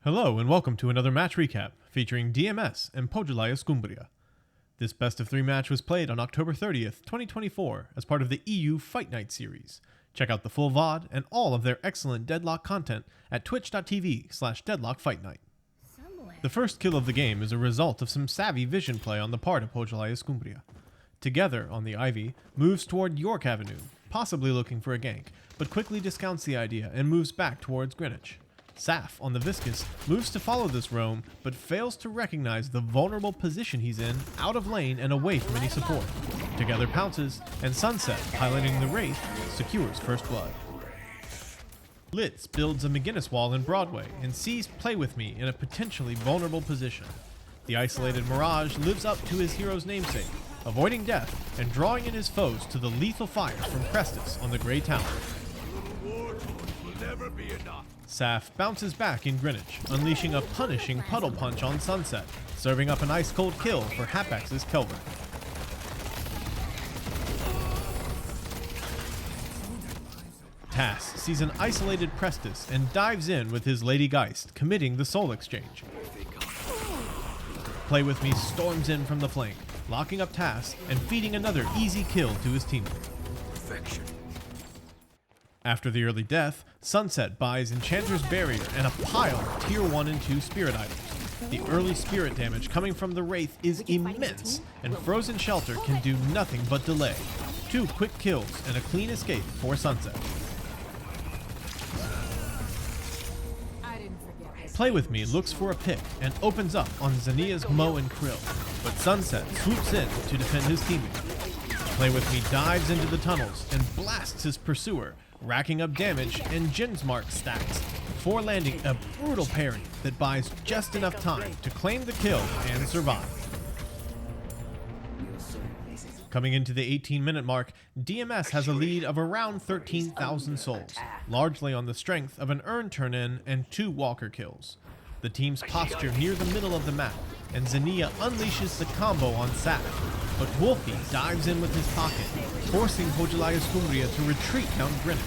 Hello and welcome to another match recap featuring DMS and Pojilaya Skumbriya. This best of 3 match was played on October 30th, 2024 as part of the EU Fight Night series. Check out the full VOD and all of their excellent Deadlock content at twitch.tv/deadlockfightnight. The first kill of the game is a result of some savvy vision play on the part of Pojilaya Skumbriya. Together on the Ivy, moves toward York Avenue, possibly looking for a gank, but quickly discounts the idea and moves back towards Greenwich. Saf, on the Viscous, moves to follow this roam, but fails to recognize the vulnerable position he's in, out of lane and away from any support. Together pounces, and Sunset, piloting the Wraith, secures first blood. Litz builds a McGinnis wall in Broadway and sees Play With Me in a potentially vulnerable position. The isolated Mirage lives up to his hero's namesake, avoiding death and drawing in his foes to the lethal fire from Crestus on the Grey Tower. Saf bounces back in Greenwich, unleashing a punishing puddle punch on Sunset, serving up an ice-cold kill for Hapex's Kelvin. Tass sees an isolated Prestus and dives in with his Lady Geist, committing the soul exchange. Play With Me storms in from the flank, locking up Tass and feeding another easy kill to his teammate. After the early death, Sunset buys Enchanter's Barrier and a pile of Tier 1 and 2 Spirit items. The early Spirit damage coming from the Wraith is immense, and Frozen Shelter can do nothing but delay. 2 quick kills and a clean escape for Sunset. Play With Me looks for a pick and opens up on Zenya's Mo and Krill, but Sunset swoops in to defend his teammate. Play With Me dives into the tunnels and blasts his pursuer, racking up damage and Jinsmark stacks, before landing a brutal parry that buys just enough time to claim the kill and survive. Coming into the 18-minute mark, DMS has a lead of around 13,000 souls, largely on the strength of an urn turn-in and 2 walker kills. The team's posture near the middle of the map, and Zenya unleashes the combo on Saf, but Wolfie dives in with his pocket, forcing Pojilaya Skumbriya to retreat down Greenwich.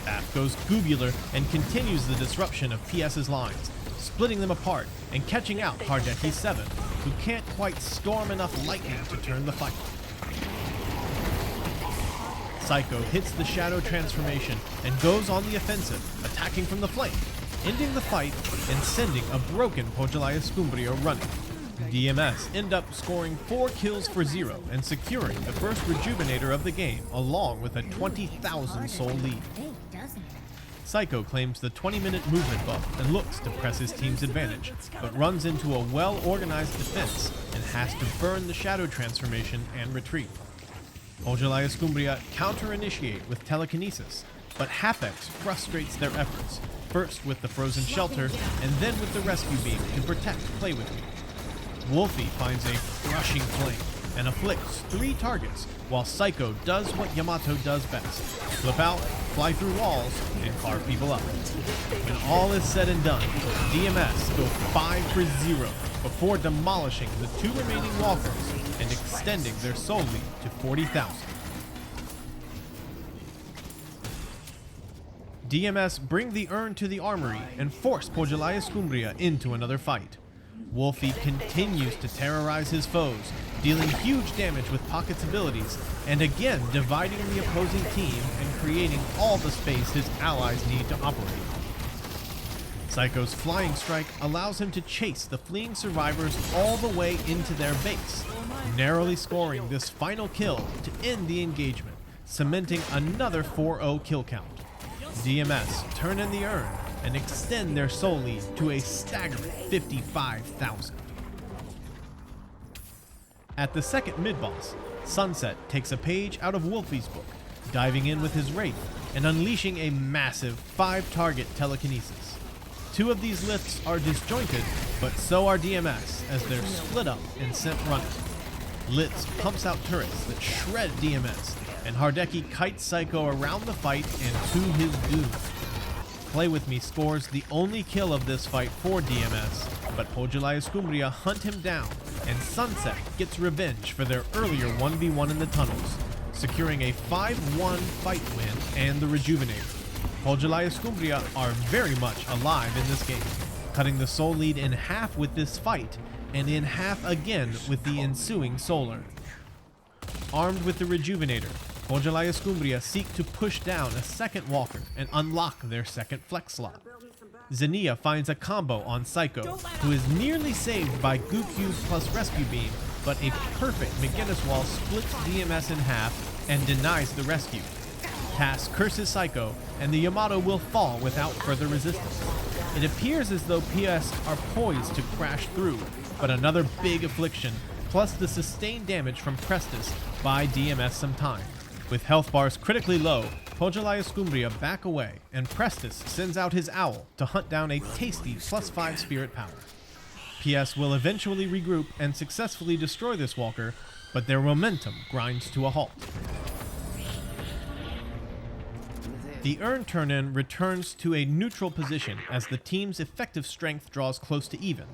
Saf goes Gubular and continues the disruption of PS's lines, splitting them apart and catching out Hardeki 7, who can't quite storm enough lightning to turn the fight. Psycho hits the Shadow transformation and goes on the offensive, attacking from the flank, ending the fight and sending a broken Pojilaya Skumbriya running. DMS end up scoring 4 kills for 0 and securing the first Rejuvenator of the game along with a 20,000 soul lead. Psycho claims the 20-minute movement buff and looks to press his team's advantage, but runs into a well-organized defense and has to burn the Shadow transformation and retreat. Pojilaya Skumbriya counter-initiate with telekinesis, but Hapex frustrates their efforts, first with the Frozen Shelter and then with the Rescue Beam to protect Play With Me. Wolfie finds a crushing flame and afflicts 3 targets, while Psycho does what Yamato does best: flip out, fly through walls, and carve people up. When all is said and done, DMS go 5 for 0 before demolishing the 2 remaining walkers and extending their soul lead to 40,000. DMS bring the urn to the armory and force Pojilaya Skumbriya into another fight. Wolfie continues to terrorize his foes, dealing huge damage with Pocket's abilities, and again dividing the opposing team and creating all the space his allies need to operate. Psycho's Flying Strike allows him to chase the fleeing survivors all the way into their base, narrowly scoring this final kill to end the engagement, cementing another 4-0 kill count. DMS turn in the urn and extend their soul lead to a staggering 55,000. At the second mid-boss, Sunset takes a page out of Wolfie's book, diving in with his Wraith and unleashing a massive 5-target telekinesis. 2 of these lifts are disjointed, but so are DMS as they're split up and sent running. Litz pumps out turrets that shred DMS, and Hardeki kites Psycho around the fight and to his doom. Play With Me scores the only kill of this fight for DMS, but Pojilaya Skumbriya hunt him down, and Sunset gets revenge for their earlier 1v1 in the tunnels, securing a 5-1 fight win and the Rejuvenator. Pojilaya Skumbriya are very much alive in this game, cutting the soul lead in half with this fight, and in half again with the ensuing soul urn. Armed with the Rejuvenator, Pojilaya Skumbriya seek to push down a second walker and unlock their second flex slot. Xenia finds a combo on Psycho, who is nearly saved by Goo Cubes plus Rescue Beam, but a perfect McGinnis wall splits DMS in half and denies the rescue. Tass curses Psycho, and the Yamato will fall without further resistance. It appears as though PS are poised to crash through, but another big affliction, plus the sustained damage from Prestus, buy DMS some time. With health bars critically low, Pojilaya Skumbriya back away, and Prestus sends out his owl to hunt down a tasty +5 spirit power. PS will eventually regroup and successfully destroy this walker, but their momentum grinds to a halt. The urn turn-in returns to a neutral position as the team's effective strength draws close to even.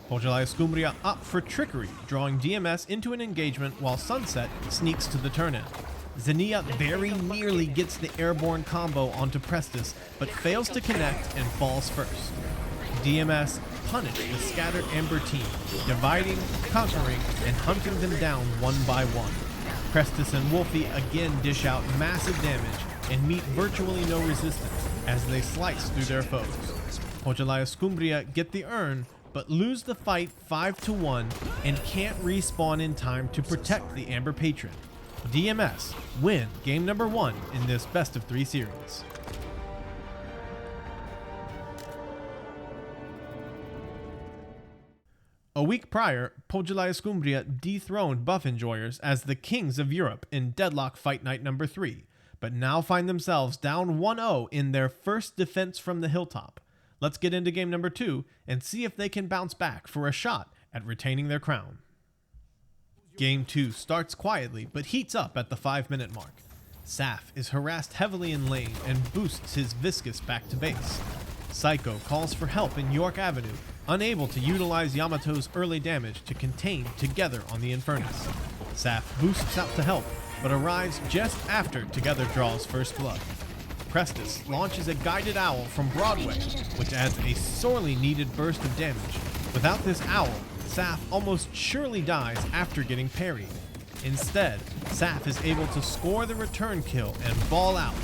Pojilaya Skumbriya opt for trickery, drawing DMS into an engagement while Sunset sneaks to the turn-in. Xenia very nearly gets the airborne combo onto Prestus, but fails to connect and falls first. DMS punish the scattered Amber team, dividing, conquering, and hunting them down one by one. Prestus and Wolfie again dish out massive damage and meet virtually no resistance as they slice through their foes. Pojilaya Skumbriya get the urn, but lose the fight 5-1 and can't respawn in time to protect the Amber Patron. DMS win game number 1 in this best of 3 series. A week prior, Pojilaya Skumbriya dethroned buff enjoyers as the kings of Europe in Deadlock Fight Night number 3, but now find themselves down 1-0 in their first defense from the hilltop. Let's get into game number 2 and see if they can bounce back for a shot at retaining their crown. Game 2 starts quietly but heats up at the 5-minute mark. Saf is harassed heavily in lane and boosts his Viscous back to base. Psycho calls for help in York Avenue, unable to utilize Yamato's early damage to contain Together on the Infernus. Saf boosts out to help, but arrives just after Together draws first blood. Prestus launches a guided owl from Broadway, which adds a sorely needed burst of damage. Without this owl, Saf almost surely dies after getting parried. Instead, Saf is able to score the return kill and ball out,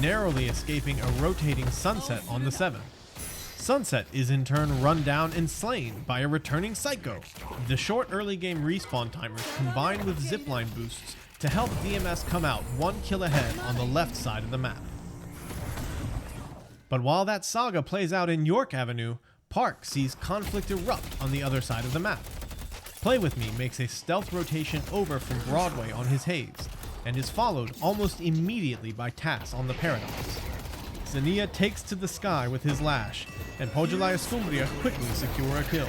narrowly escaping a rotating Sunset on the 7th. Sunset is in turn run down and slain by a returning Psycho. The short early game respawn timers combined with zipline boosts to help DMS come out 1 kill ahead on the left side of the map. But while that saga plays out in York Avenue, Park sees conflict erupt on the other side of the map. Play With Me makes a stealth rotation over from Broadway on his haze, and is followed almost immediately by Tass on the Paradox. Xenia takes to the sky with his lash, and Pojilaya Skumbriya quickly secure a kill.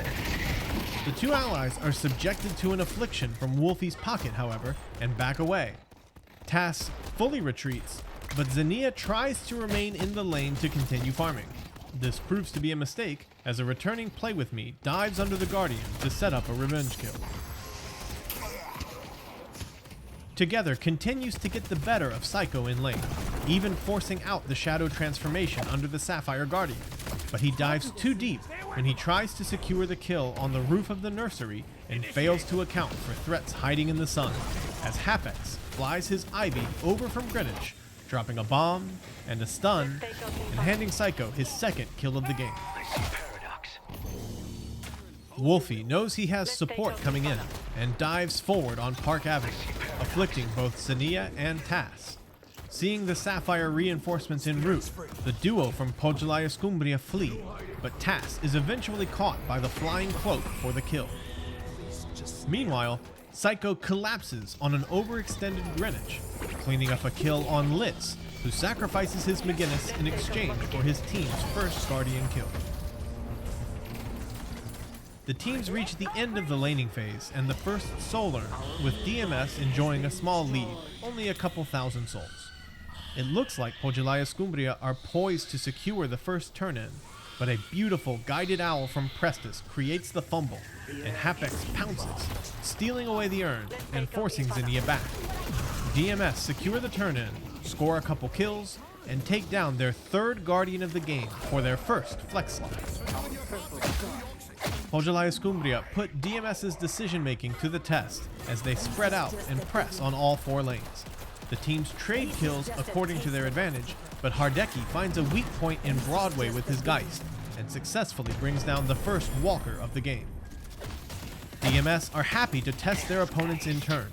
The two allies are subjected to an affliction from Wolfie's pocket, however, and back away. Tass fully retreats, but Xenia tries to remain in the lane to continue farming. This proves to be a mistake, as a returning Play With Me dives under the Guardian to set up a revenge kill. Together continues to get the better of Psycho in lane, even forcing out the Shadow transformation under the Sapphire Guardian, but he dives too deep when he tries to secure the kill on the roof of the nursery and fails to account for threats hiding in the sun, as Hapex flies his Ivy over from Greenwich, dropping a bomb and a stun, and handing Psycho his second kill of the game. Wolfie knows he has support coming in, and dives forward on Park Avenue, afflicting both Xenia and Tass. Seeing the Sapphire reinforcements en route, the duo from Pojilaya Skumbriya flee, but Tass is eventually caught by the flying cloak for the kill. Meanwhile, Psycho collapses on an overextended Greenwich, cleaning up a kill on Litz, who sacrifices his McGinnis in exchange for his team's first Guardian kill. The teams reach the end of the laning phase and the first soul urn, with DMS enjoying a small lead, only a couple thousand souls. It looks like Pojilaya Skumbriya are poised to secure the first turn-in, but a beautiful guided owl from Prestus creates the fumble, and Hapex pounces, stealing away the urn and forcing Xenia back. DMS secure the turn-in, score a couple kills, and take down their third Guardian of the game for their first flex slot. Pojilaya Skumbriya put DMS's decision-making to the test as they spread out and press on all 4 lanes. The teams trade kills according to their advantage, but Hardeki finds a weak point in Broadway with his Geist and successfully brings down the first walker of the game. DMS are happy to test their opponents in turn,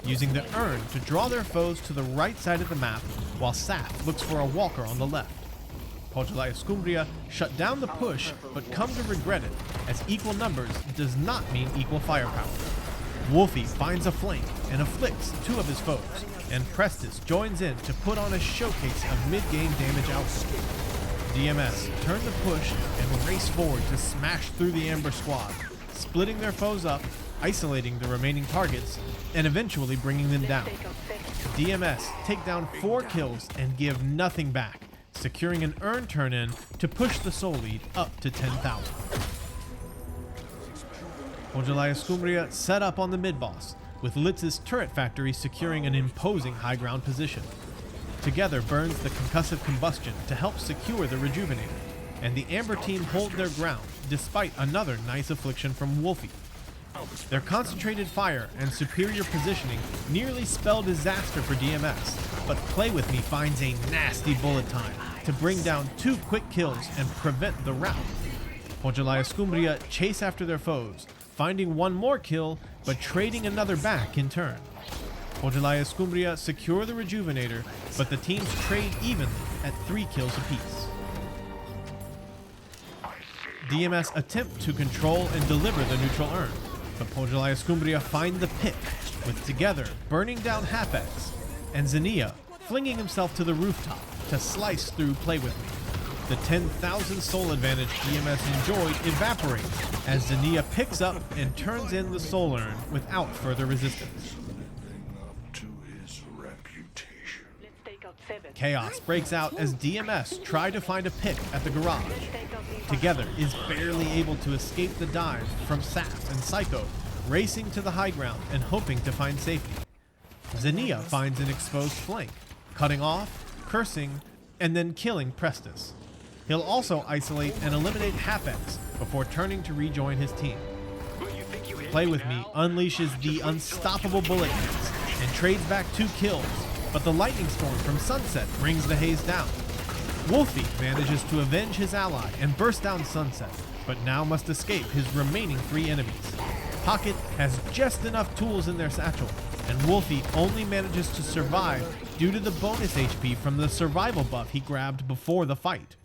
using the urn to draw their foes to the right side of the map while Saf looks for a walker on the left. Pojilaya Skumbriya shut down the push but come to regret it, as equal numbers does not mean equal firepower. Wolfie finds a flank and afflicts 2 of his foes, and Prestis joins in to put on a showcase of mid-game damage output. DMS turn the push and race forward to smash through the Amber squad, splitting their foes up, isolating the remaining targets, and eventually bringing them down. DMS take down 4 kills and give nothing back, securing an urn turn-in to push the soul lead up to 10,000. Pojilaya Skumbriya set up on the mid-boss, with Litz's turret factory securing an imposing high ground position. Together burns the concussive combustion to help secure the rejuvenator, and the Amber team hold their ground despite another nice affliction from Wolfie. Their concentrated fire and superior positioning nearly spell disaster for DMS, but Play With Me finds a nasty bullet time to bring down 2 quick kills and prevent the rout. Pojilaya Skumbriya chase after their foes, finding 1 more kill but trading another back in turn. Pojilaya Skumbriya secure the rejuvenator, but the teams trade evenly at 3 kills apiece. DMS attempt to control and deliver the neutral urn, but Pojilaya Skumbriya find the pick, with Together burning down Hapex, and Xenia flinging himself to the rooftop to slice through Play With Me. The 10,000 soul advantage DMS enjoyed evaporates as Xenia picks up and turns in the soul urn without further resistance. Chaos breaks out as DMS try to find a pick at the garage. Together is barely able to escape the dive from Saf and Psycho, racing to the high ground and hoping to find safety. Xenia finds an exposed flank, cutting off, cursing, and then killing Prestis. He'll also isolate and eliminate Hapex before turning to rejoin his team. Play With Me unleashes the unstoppable bullet hits and trades back 2 kills, but the lightning storm from Sunset brings the haze down. Wolfie manages to avenge his ally and burst down Sunset, but now must escape his remaining 3 enemies. Pocket has just enough tools in their satchel, and Wolfie only manages to survive due to the bonus HP from the survival buff he grabbed before the fight.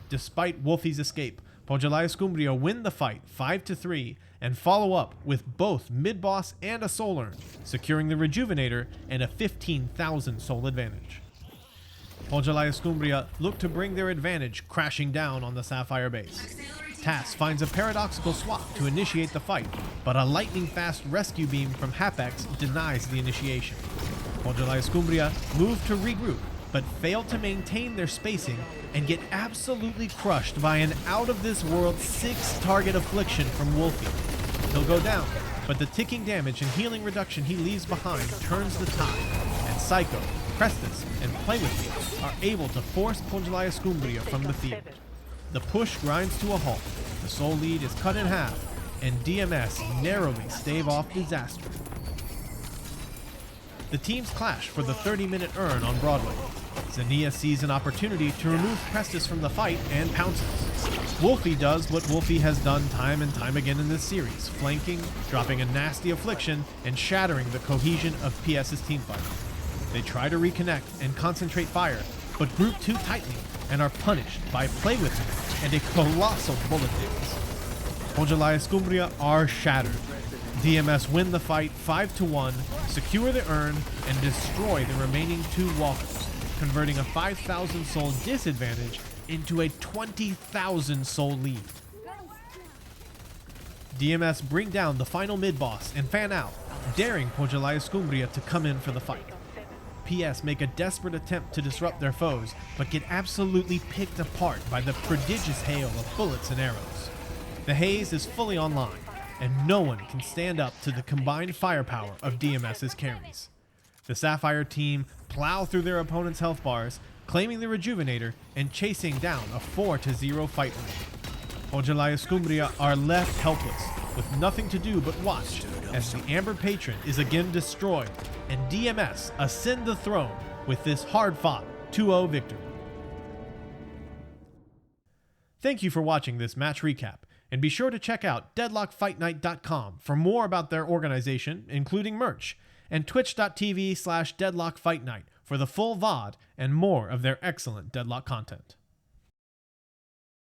Despite Wolfie's escape, Pojilaya Skumbriya win the fight 5-3 and follow up with both mid-boss and a soul urn, securing the rejuvenator and a 15,000 soul advantage. Pojilaya Skumbriya look to bring their advantage crashing down on the Sapphire base. Tass finds a paradoxical swap to initiate the fight, but a lightning-fast rescue beam from Hapex denies the initiation. Pojilaya Skumbriya move to regroup, but fail to maintain their spacing and get absolutely crushed by an out-of-this-world 6-target affliction from Wolfie. He'll go down, but the ticking damage and healing reduction he leaves behind turns the tide, and Psycho, Prestis, and Play With Me are able to force Pojilaya Skumbriya from the field. The push grinds to a halt, the soul lead is cut in half, and DMS narrowly stave off disaster. The teams clash for the 30-minute urn on Broadway. Xenia sees an opportunity to remove Prestis from the fight and pounces. Wolfie does what Wolfie has done time and time again in this series, flanking, dropping a nasty affliction, and shattering the cohesion of PS's teamfight. They try to reconnect and concentrate fire, but group too tightly and are punished by Play With Me and a colossal bullet dance. Pojilaya Skumbriya are shattered. DMS win the fight 5-1, secure the urn, and destroy the remaining 2 walkers, converting a 5,000 soul disadvantage into a 20,000 soul lead. DMS bring down the final mid-boss and fan out, daring Pojilaya Skumbriya to come in for the fight. PS make a desperate attempt to disrupt their foes, but get absolutely picked apart by the prodigious hail of bullets and arrows. The haze is fully online, and no one can stand up to the combined firepower of DMS's carries. The Sapphire team plow through their opponent's health bars, claiming the Rejuvenator and chasing down a 4-0 fight rate. Pojilaya Skumbriya are left helpless, with nothing to do but watch as the Amber Patron is again destroyed and DMS ascend the throne with this hard-fought 2-0 victory. Thank you for watching this match recap, and be sure to check out deadlockfightnight.com for more about their organization, including merch, and twitch.tv/deadlockfightnight for the full VOD and more of their excellent Deadlock content.